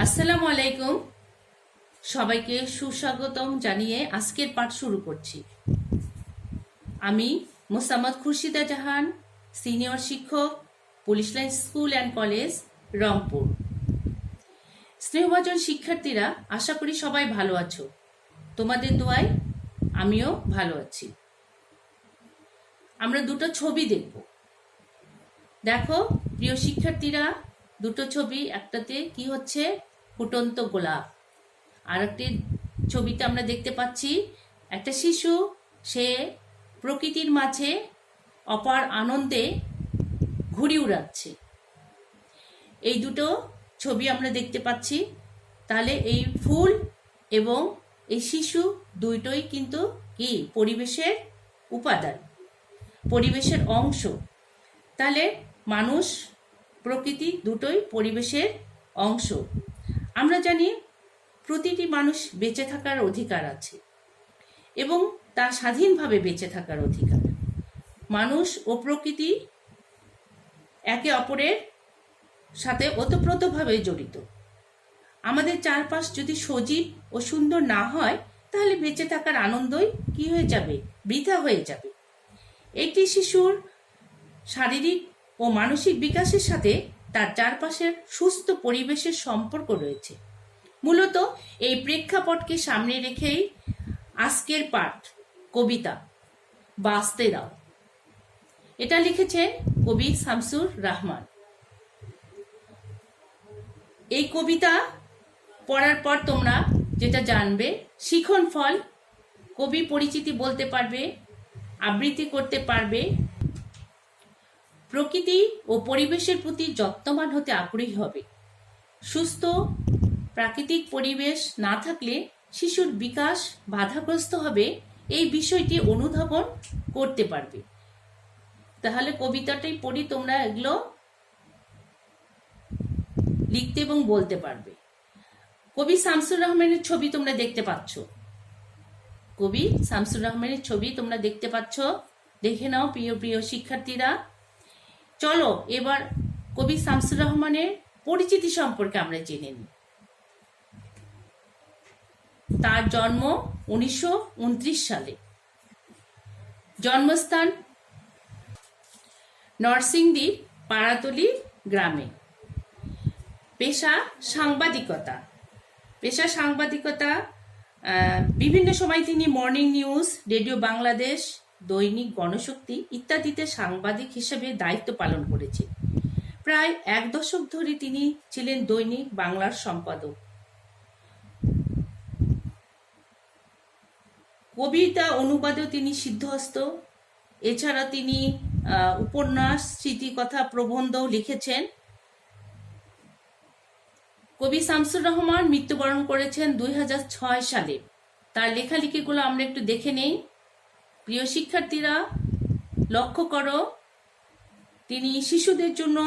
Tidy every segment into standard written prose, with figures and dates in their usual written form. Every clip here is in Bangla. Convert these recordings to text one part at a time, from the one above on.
আসসালামু আলাইকুম। সবাইকে সুস্বাগতম জানিয়ে আজকের পাঠ শুরু করছি। আমি মোসাম্মদ খুরশিদা জাহান, সিনিয়র শিক্ষক, police line school and college, Rangpur. স্নেহভাজন শিক্ষার্থীরা, আশা করি সবাই ভালো আছো। তোমাদের দোয়ায় আমিও ভালো আছি। আমরা দুটো ছবি দেখব। দেখো প্রিয় শিক্ষার্থীরা, দুটো ছবি, একটাতে কি হচ্ছে, ফুটন্ত গোলাপ। আর একটি ছবিতে আমরা দেখতে পাচ্ছি একটা শিশু, সে প্রকৃতির মাঝে অপার আনন্দে ঘুড়ি উড়াচ্ছে। এই দুটো ছবি আমরা দেখতে পাচ্ছি। তাহলে এই ফুল এবং এই শিশু দুইটোই কিন্তু কি পরিবেশের উপাদান, পরিবেশের অংশ। তাহলে মানুষ, প্রকৃতি দুটোই পরিবেশের অংশ। আমরা জানি প্রতিটি মানুষ বেঁচে থাকার অধিকার আছে এবং তার স্বাধীনভাবে বেঁচে থাকার অধিকার। মানুষ ও প্রকৃতি একে অপরের সাথে ওতপ্রোতভাবে জড়িত। আমাদের চারপাশ যদি সজীব ও সুন্দর না হয়, তাহলে বেঁচে থাকার আনন্দই কি হয়ে যাবে, বৃথা হয়ে যাবে। একটি শিশুর শারীরিক ও মানসিক বিকাশের সাথে তার চারপাশের সুস্থ পরিবেশের সম্পর্ক রয়েছে। মূলত এই প্রেক্ষাপটকে সামনে রেখেই আজকের পাঠ, কবিতা বাঁচতে দাও। এটা লিখেছেন কবি শামসুর রাহমান। এই কবিতা পড়ার পর তোমরা যেটা জানবে, শিখন ফল, কবি পরিচিতি বলতে পারবে, আবৃত্তি করতে পারবে, প্রকৃতি ও পরিবেশের প্রতি যত্নবান হতে আগ্রহী হবে। সুস্থ প্রাকৃতিক পরিবেশ না থাকলে শিশুর বিকাশ বাধাগ্রস্ত হবে, এই বিষয়টি অনুধাবন করতে পারবে। তাহলে কবিতাটাই পড়ি, তোমরা এগুলো লিখতে এবং বলতে পারবে। কবি শামসুর রহমানের ছবি তোমরা দেখতে পাচ্ছ। কবি শামসুর রহমানের ছবি তোমরা দেখতে পাচ্ছ। দেখে নাও প্রিয় প্রিয় শিক্ষার্থীরা। চলো এবার কবি শামসুর রহমানের পরিচিতি সম্পর্কে আমরা জেনে নিই। তার জন্ম 1929 সালে। জন্মস্থান নরসিংদীর পাড়াতলি গ্রামে। পেশা সাংবাদিকতা। বিভিন্ন সময় তিনি মর্নিং নিউজ, রেডিও বাংলাদেশ, দৈনিক গণশক্তি ইত্যাদিতে সাংবাদিক হিসেবে দায়িত্ব পালন করেছেন। প্রায় 1 দশক ধরে তিনি ছিলেন দৈনিক বাংলার সম্পাদক। কবিতা অনুবাদেও তিনি সিদ্ধহস্ত। এছাড়া তিনি উপন্যাস, স্মৃতিকথা, প্রবন্ধও লিখেছেন। কবি শামসুর রহমান মৃত্যুবরণ করেছেন 2006 সালে। তার লেখালেখিগুলো আমরা একটু দেখে নেই। প্রিয় শিক্ষার্থীরা, লক্ষ্য করো, তিনি শিশুদের জন্য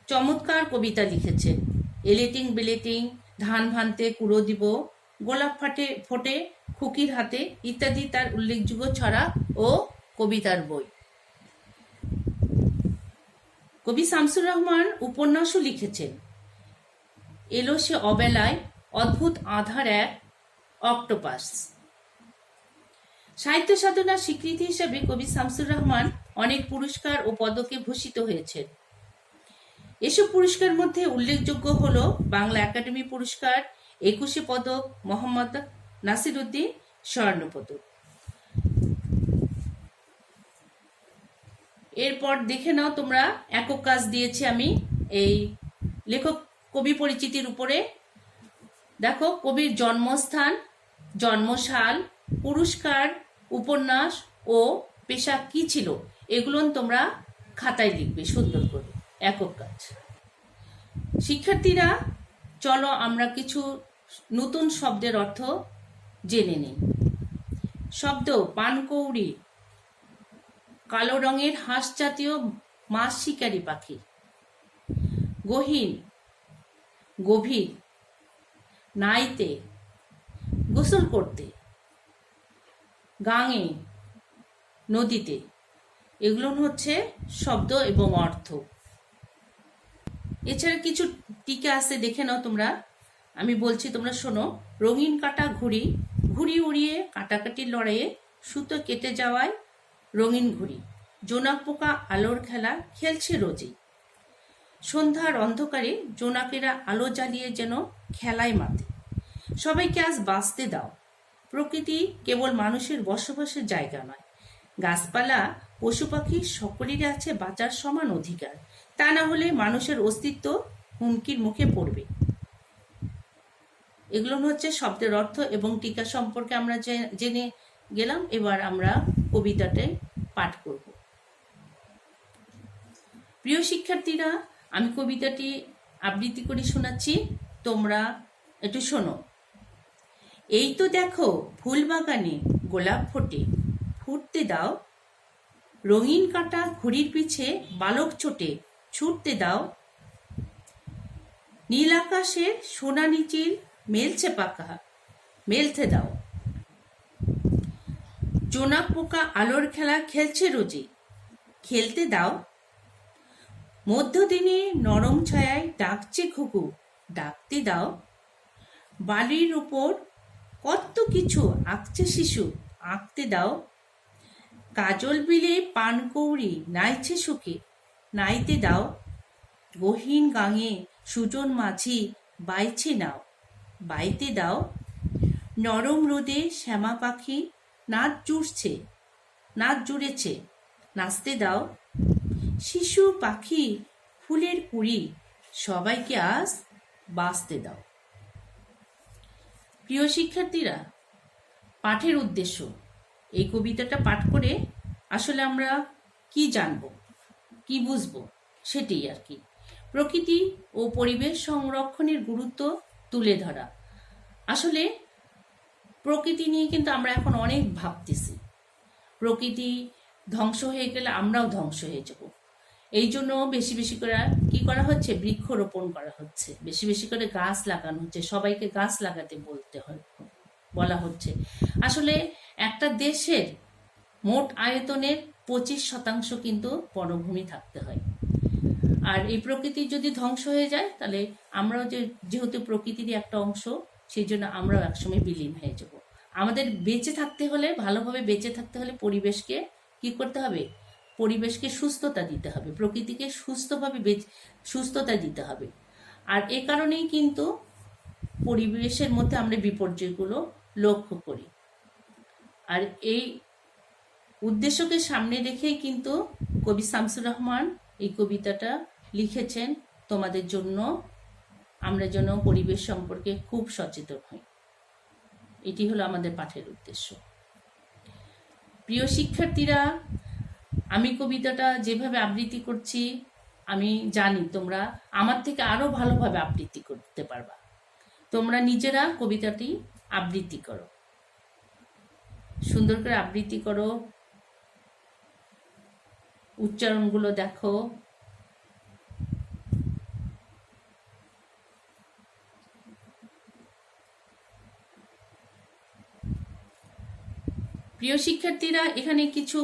চমৎকার কবিতা লিখেছেন। এলেটিং বিলেটিং, ধান ভানতে কুড়ো দিব, গোলাপ ফোটে খুকির হাতে ইত্যাদি তার উল্লেখযোগ্য ছড়া ও কবিতার বই। কবি শামসুর রহমান উপন্যাসও লিখেছেন। এলো সে অবেলায়, অদ্ভুত আধার এক, অক্টোপাস। সাহিত্য সাধনার স্বীকৃতি হিসেবে কবি শামসুর রহমান অনেক পুরস্কার ও পদকে ভূষিত হয়েছেন। এসব পুরস্কার মধ্যে উল্লেখযোগ্য হল বাংলা একাডেমি পুরস্কার, 21 পদক, মোহাম্মদ নাসিরউদ্দিন স্বর্ণপদক। এরপর দেখে নাও তোমরা, একক কাজ দিয়েছি আমি এই লেখক কবি পরিচিতির উপরে। দেখো কবির জন্মস্থান, জন্মসাল, পুরস্কার, উপন্যাস ও পেশা কি ছিল, এগুলো তোমরা খাতায় লিখবে সুন্দর করে, একক কাজ। শিক্ষার্থীরা, চলো আমরা কিছু নতুন শব্দের অর্থ জেনে নিই। শব্দ: পানকৌড়ি, কালো রঙের হাঁস জাতীয় মাছ শিকারী পাখি। গহীন, গভীর, নাইতে, গোসল করতে, গাঙে, নদীতে। এগুলো হচ্ছে শব্দ এবং অর্থ। এছাড়া কিছু টিকা আছে, দেখে নাও তোমরা। আমি বলছি, তোমরা শোনো। রঙিন কাটা ঘুড়ি, ঘুড়ি উড়িয়ে কাটাকাটির লড়াইয়ে সুতো কেটে যাওয়ায় রঙিন ঘুড়ি, জোনাক পোকা আলোর খেলা খেলছে রোজই। সন্ধ্যার অন্ধকারে জোনাকেরা আলো জ্বালিয়ে যেন খেলায় মাতে। সবাইকে আজ বাঁচতে দাও। প্রকৃতি কেবল মানুষের বসবাসের জায়গা নয়, গাছপালা পশু পাখি সকলেরই আছে বাঁচার সমান অধিকার। তা না হলে মানুষের অস্তিত্ব হুমকির মুখে পড়বে। এগুলো হচ্ছে শব্দের অর্থ এবং টিকা সম্পর্কে আমরা জেনে গেলাম। এবার আমরা কবিতাতে পাঠ করব। প্রিয় শিক্ষার্থীরা, আমি কবিতাটি আবৃত্তি করে শোনাচ্ছি, তোমরা একটু শোনো। এই তো দেখো ফুল বাগানে গোলাপ ফোটে, ফুটতে দাও। রঙিন কাঁটা ঘুড়ির পিছে বালক ছোটে, ছুটতে দাও। নীল আকাশের সোনা নিচিল মেলছে পাকা, মেলতে দাও। জোনাক পোকা আলোর খেলা খেলছে রোজই, খেলতে দাও। মধ্যদিনে নরম ছায়ায় ডাকছে ঘুঘু, ডাকতে দাও। বালির উপর কত কিছু আঁকছে শিশু, আঁকতে দাও। কাজল বিলে পানকৌড়ি নাইছে সুখে, নাইতে দাও। গহীন গাঙে সুজন মাঝি বাইছে নাও, বাইতে দাও। নরম রোদে শ্যামা পাখি নাচ জুড়ছে, নাচ জুড়েছে, নাচতে দাও। শিশু পাখি ফুলের কুড়ি সবাইকে আজ বাঁচতে দাও। প্রিয় শিক্ষার্থীরা, পাঠের উদ্দেশ্য, এই কবিতাটা পাঠ করে আসলে আমরা কি জানব, কি বুঝব, সেটাই আর কি। প্রকৃতি ও পরিবেশ সংরক্ষণের গুরুত্ব তুলে ধরা। আসলে প্রকৃতি নিয়ে কিন্তু আমরা এখন অনেক ভাবতেছি। প্রকৃতি ধ্বংস হয়ে গেলে আমরাও ধ্বংস হয়ে যাব। এই জন্য বেশি বেশি করে কি করা হচ্ছে, বৃক্ষরোপণ করা হচ্ছে, বেশি বেশি করে গাছ লাগানো হচ্ছে, সবাইকে গাছ লাগাতে বলা হচ্ছে। আসলে একটা দেশের মোট আয়তনের 25% কিন্তু বনভূমি থাকতে হয়। আর এই প্রকৃতি যদি ধ্বংস হয়ে যায়, তাহলে আমরাও যেহেতু প্রকৃতিরই একটা অংশ, সেই জন্য আমরাও একসময় বিলীন হয়ে যাব। আমাদের বেঁচে থাকতে হলে, ভালোভাবে বেঁচে থাকতে হলে পরিবেশকে কি করতে হবে, পরিবেশকে সুস্থতা দিতে হবে, প্রকৃতিকে সুস্থতা দিতে হবে। আর এ কারণেই কিন্তু পরিবেশের মধ্যে আমরা বিপর্যয়গুলো লক্ষ্য করি। আর এই উদ্দেশ্যকে সামনে রেখেই কিন্তু কবি শামসুর রহমান এই কবিতাটা লিখেছেন তোমাদের জন্য, আমরা যেন পরিবেশ সম্পর্কে খুব সচেতন হই। এটি হলো আমাদের পাঠের উদ্দেশ্য। প্রিয় শিক্ষার্থীরা, আমি কবিতাটা যেভাবে আবৃত্তি করছি, আমি জানি তোমরা আমার থেকে আরো ভালোভাবে আবৃত্তি করতে পারবা। তোমরা নিজেরা কবিতাটি আবৃত্তি করো, সুন্দর করে আবৃত্তি করো, উচ্চারণগুলো দেখো। প্রিয় শিক্ষার্থীরা, এখানে কিছু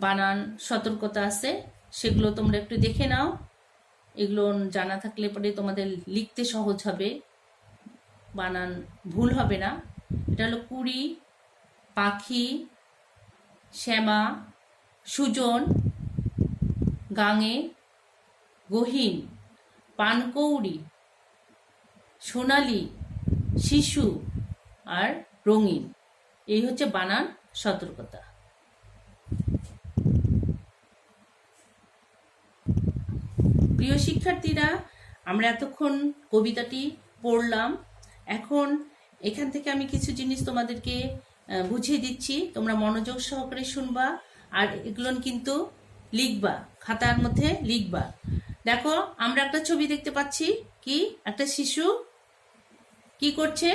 বানান সতর্কতা আছে, সেগুলো তোমরা একটু দেখে নাও। এগুলো জানা থাকলে পরে তোমাদের লিখতে সহজ হবে, বানান ভুল হবে না। এটা হলো কুড়ি, পাখি, শ্যামা, সুজন, গাঙে, গহীন, পানকৌড়ি, সোনালি, শিশু আর রঙিন। এই হচ্ছে বানান সতর্কতা। প্রিয় শিক্ষার্থীরা, আমরা এতক্ষণ কবিতাটি পড়লাম। এখন এখান থেকে আমি কিছু জিনিস তোমাদেরকে বুঝিয়ে দিচ্ছি, তোমরা মনোযোগ সহকারে শুনবা আর এগুলো কিন্তু লিখবা, খাতার মধ্যে লিখবা। দেখো, আমরা একটা ছবি দেখতে পাচ্ছি, কি একটা শিশু কি করছে,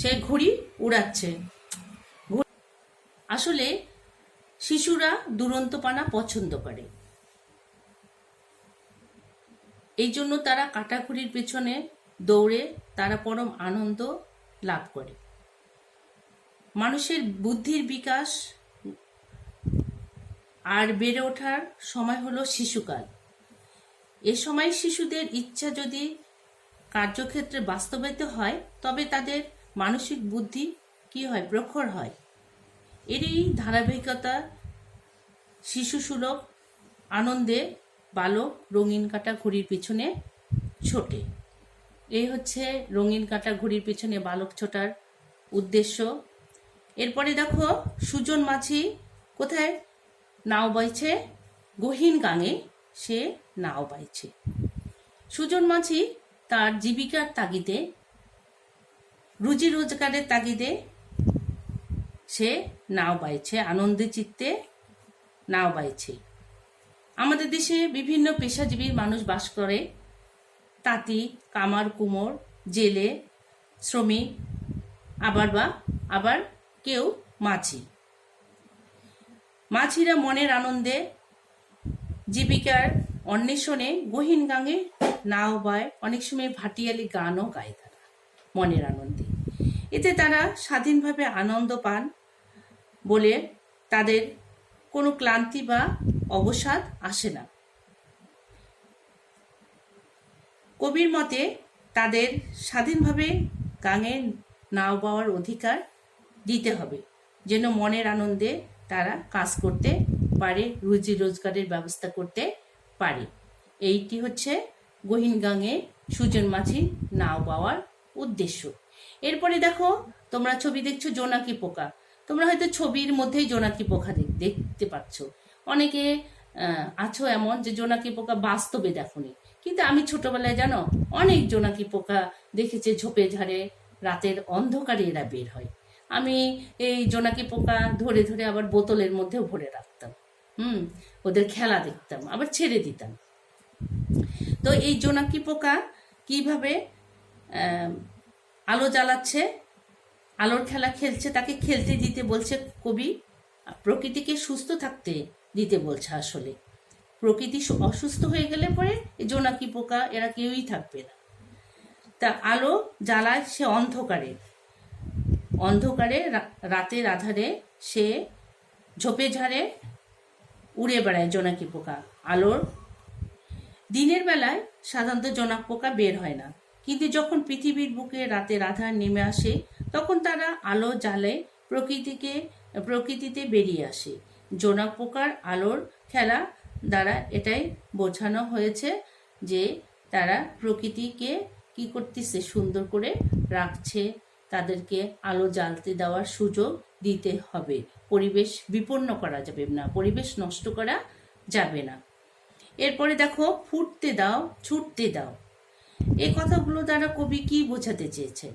সে ঘুড়ি উড়াচ্ছে। আসলে শিশুরা দুরন্তপনা পছন্দ করে, এই জন্য তারা কাটাঘুড়ির পেছনে দৌড়ে তারা পরম আনন্দ লাভ করে। মানুষের বুদ্ধির বিকাশ আর বেড়ে ওঠার সময় হলো শিশুকাল। এ সময় শিশুদের ইচ্ছা যদি কার্যক্ষেত্রে বাস্তবায়িত হয় তবে তাদের মানসিক বুদ্ধি কি হয়, প্রখর হয়। এরই ধারাবাহিকতা শিশুসুলভ আনন্দে বালক রঙিন কাঁটা ঘড়ির পিছনে ছোটে। এই হচ্ছে রঙিন কাঁটা ঘড়ির পিছনে বালক ছোটার উদ্দেশ্য। এরপরে দেখো সুজন মাঝি কোথায় নাও বাইছে, গহীন গাঙে সে নাও বাইছে। সুজন মাঝি তার জীবিকার তাগিদে, রুজি রোজগারের তাগিদে সে নাও বাইছে, আনন্দে চিত্তে নাও বাইছে। আমাদের দেশে বিভিন্ন পেশাজীবী মানুষ বাস করে, তাঁতি, কামার কুমোর, জেলে, শ্রমিক, আবার কেউ মাঝি। মাঝিরা মনের আনন্দে জীবিকার অন্বেষণে গহীন গাঙে নাও বায়, অনেক সময় ভাটিয়ালি গানও গায় তারা মনের আনন্দে। এতে তারা স্বাধীনভাবে আনন্দ পান বলে তাদের কোনো ক্লান্তি বা অবসাদ আসে না। কবির মতে তাদের স্বাধীনভাবে গাঙে নাও বাওয়ার অধিকার দিতে হবে, যেন মনের আনন্দে তারা কাজ করতে পারে, রুজি রোজগারের ব্যবস্থা করতে পারে। এইটি হচ্ছে গহীন গাঙে সুজন মাঝি নাও বাওয়ার উদ্দেশ্য। এরপরে দেখো তোমরা ছবি দেখছো জোনাকি পোকা। তোমরা হয়তো ছবির মধ্যেই জোনাকি পোকা দেখতে পাচ্ছ। অনেকে আছো এমন যে জোনাকি পোকা বাস্তবে দেখোনি, কিন্তু আমি ছোটবেলায় জানো অনেক জোনাকি পোকা দেখেছি। ঝোপে ঝাড়ে রাতের অন্ধকারে এরা বের হয়। আমি এই জোনাকি পোকা ধরে ধরে আবার বোতলের মধ্যেও ভরে রাখতাম। ওদের খেলা দেখতাম, আবার ছেড়ে দিতাম। তো এই জোনাকি পোকা কিভাবে আলো জ্বালাচ্ছে, আলোর খেলা খেলছে, তাকে খেলতে দিতে বলছে কবি। প্রকৃতিকে সুস্থ থাকতে দিতে বলছে। আসলে প্রকৃতি অসুস্থ হয়ে গেলে পরে এই জোনাকি পোকা এরা কেউই থাকবে না। তা আলো জ্বালায় সে অন্ধকারে রাতের আধারে সে ঝোপে ঝাড়ে উড়ে বেড়ায় জোনাকি পোকা। আলোর দিনের বেলায় সাধারণত জোনাক পোকা বের হয় না, কিন্তু যখন পৃথিবীর বুকে রাতের আধার নেমে আসে তখন তারা আলো জ্বালে প্রকৃতিতে বেরিয়ে আসে। জোনাক পোকার আলোর খেলা দ্বারা এটাই বোঝানো হয়েছে যে তারা প্রকৃতিকে কি করতেছে, সুন্দর করে রাখছে, তাদেরকে আলো জ্বালতে দেওয়ার সুযোগ দিতে হবে। পরিবেশ বিপন্ন করা যাবে না, পরিবেশ নষ্ট করা যাবে না। এরপরে দেখো ফুটতে দাও ছুটতে দাও। এই কথাগুলো দ্বারা কবি কি বোঝাতে চেয়েছেন?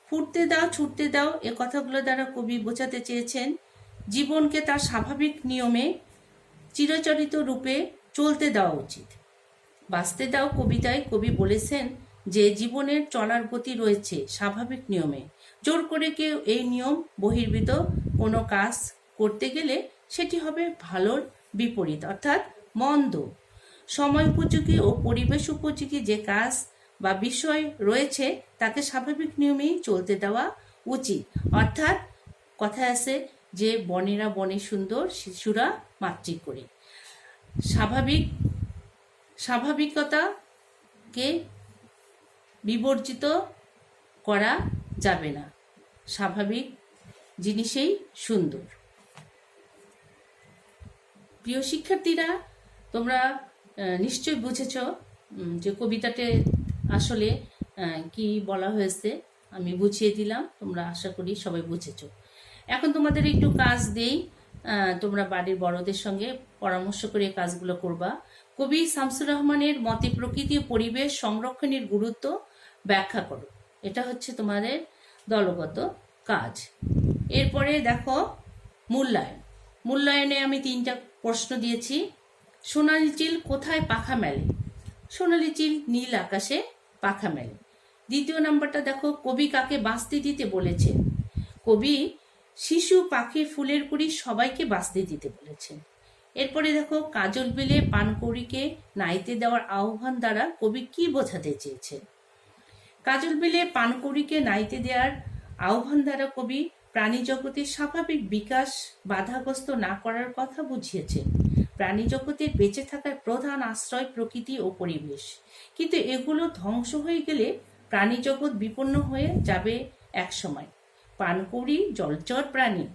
ফুটতে দাও ছুটতে দাও এ কথাগুলো দ্বারা কবি বোঝাতে চেয়েছেন জীবনকে তার স্বাভাবিক নিয়মে চিরাচরিত রূপে চলতে দেওয়া উচিত। বাঁচতে দাও কবিতায় কবি বলেছেন যে জীবনের চলার গতি রয়েছে স্বাভাবিক নিয়মে। জোর করে কেউ এই নিয়ম বহির্ভূত কোনো কাজ করতে গেলে সেটি হবে ভালোর বিপরীত, অর্থাৎ মন্দ। সময় উপযোগী ও পরিবেশ উপযোগী যে কাজ বা বিষয় রয়েছে তাকে স্বাভাবিক নিয়মেই চলতে দেওয়া উচিত। অর্থাৎ কথা আছে যে বনেরা বনে সুন্দর, শিশুরা মাতৃ করে। স্বাভাবিকতাকে বিবর্জিত করা যাবে না, স্বাভাবিক জিনিসেই সুন্দর। প্রিয় শিক্ষার্থীরা, তোমরা নিশ্চয় বুঝেছ যে কবিতাতে আসলে কি বলা হয়েছে। আমি বুঝিয়ে দিলাম, তোমরা আশা করি সবাই বুঝেছ। এখন তোমাদের একটু কাজ দেই, তোমরা বাড়ির বড়দের সঙ্গে পরামর্শ করে কাজগুলো করবা। কবি শামসুর রহমানের মতে প্রকৃতি ও পরিবেশ সংরক্ষণের গুরুত্ব ব্যাখ্যা করো। এটা হচ্ছে তোমাদের দলগত কাজ। এরপরে দেখো মূল্যায়নে আমি 3টা প্রশ্ন দিয়েছি। সোনালি চিল কোথায় পাখা মেলে? সোনালি চিল নীল আকাশে পাখা মেলে। 2য় নাম্বারটা দেখো, কবি কাকে বাঁচতে দিতে বলেছেন? কবি শিশু, পাখি, ফুলের কুড়ি সবাইকে বাঁচতে দিতে বলেছেন। এরপরে দেখো, কাজল বিলে পানকৌড়িকে নাইতে দেওয়ার আহ্বান দ্বারা কবি কি বোঝাতে চেয়েছেন? কাজল বিলে পানকৌড়িকে নাইতে দেওয়ার আহ্বান দ্বারা কবি প্রাণী জগতের স্বাভাবিক বিকাশ বাধাগ্রস্ত না করার কথা বুঝিয়েছেন। প্রাণী জগতের বেঁচে থাকার প্রধান আশ্রয় প্রকৃতি ও পরিবেশ। কিন্তু এগুলো ধ্বংস হয়ে গেলে প্রাণী জগৎ বিপন্ন হয়ে যাবে একসময়। পানকৌড়ি জলচর প্রাণী,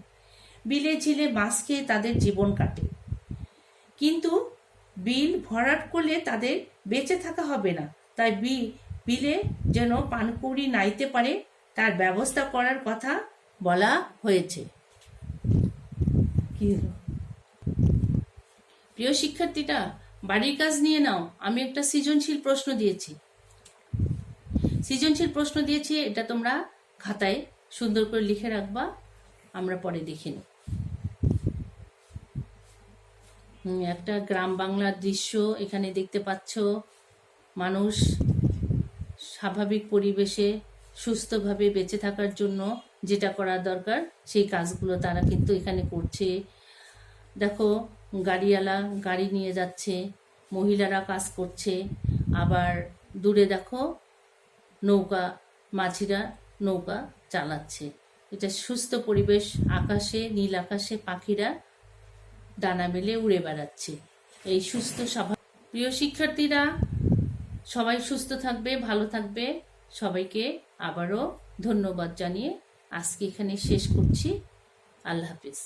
বিলে ঝিলে মাছ খেয়ে তাদের জীবন কাটে, কিন্তু বিল ভরাট করলে তাদের বেঁচে থাকা হবে না। তাই বিলে যেন পানকৌড়ি নাইতে পারে তার ব্যবস্থা করার কথা বলা হয়েছে। কি হলো? প্রিয় শিক্ষার্থীরা, বাড়ির কাজ নিয়ে নাও। আমি একটা সৃজনশীল প্রশ্ন দিয়েছি। এটা তোমরা খাতায় সুন্দর করে লিখে রাখবা, আমরা পরে দেখে নেব। একটা গ্রাম বাংলার দৃশ্য এখানে দেখতে পাচ্ছ। মানুষ স্বাভাবিক পরিবেশে সুস্থভাবে বেঁচে থাকার জন্য যেটা করা দরকার সেই কাজগুলো তারা কিন্তু এখানে করছে। দেখো, গাড়িওয়ালা গাড়ি নিয়ে যাচ্ছে, মহিলারা কাজ করছে, আবার দূরে দেখো নৌকা, মাঝিরা নৌকা চালাচ্ছে। এটা সুস্থ পরিবেশ। আকাশে, নীল আকাশে পাখিরা ডানা মেলে উড়ে বেড়াচ্ছে। এই সুস্থ স্বাভাবিক। প্রিয় শিক্ষার্থীরা, সবাই সুস্থ থাকবে, ভালো থাকবে। সবাইকে আবারও ধন্যবাদ জানিয়ে আজকে এখানে শেষ করছি। আল্লাহ হাফিজ।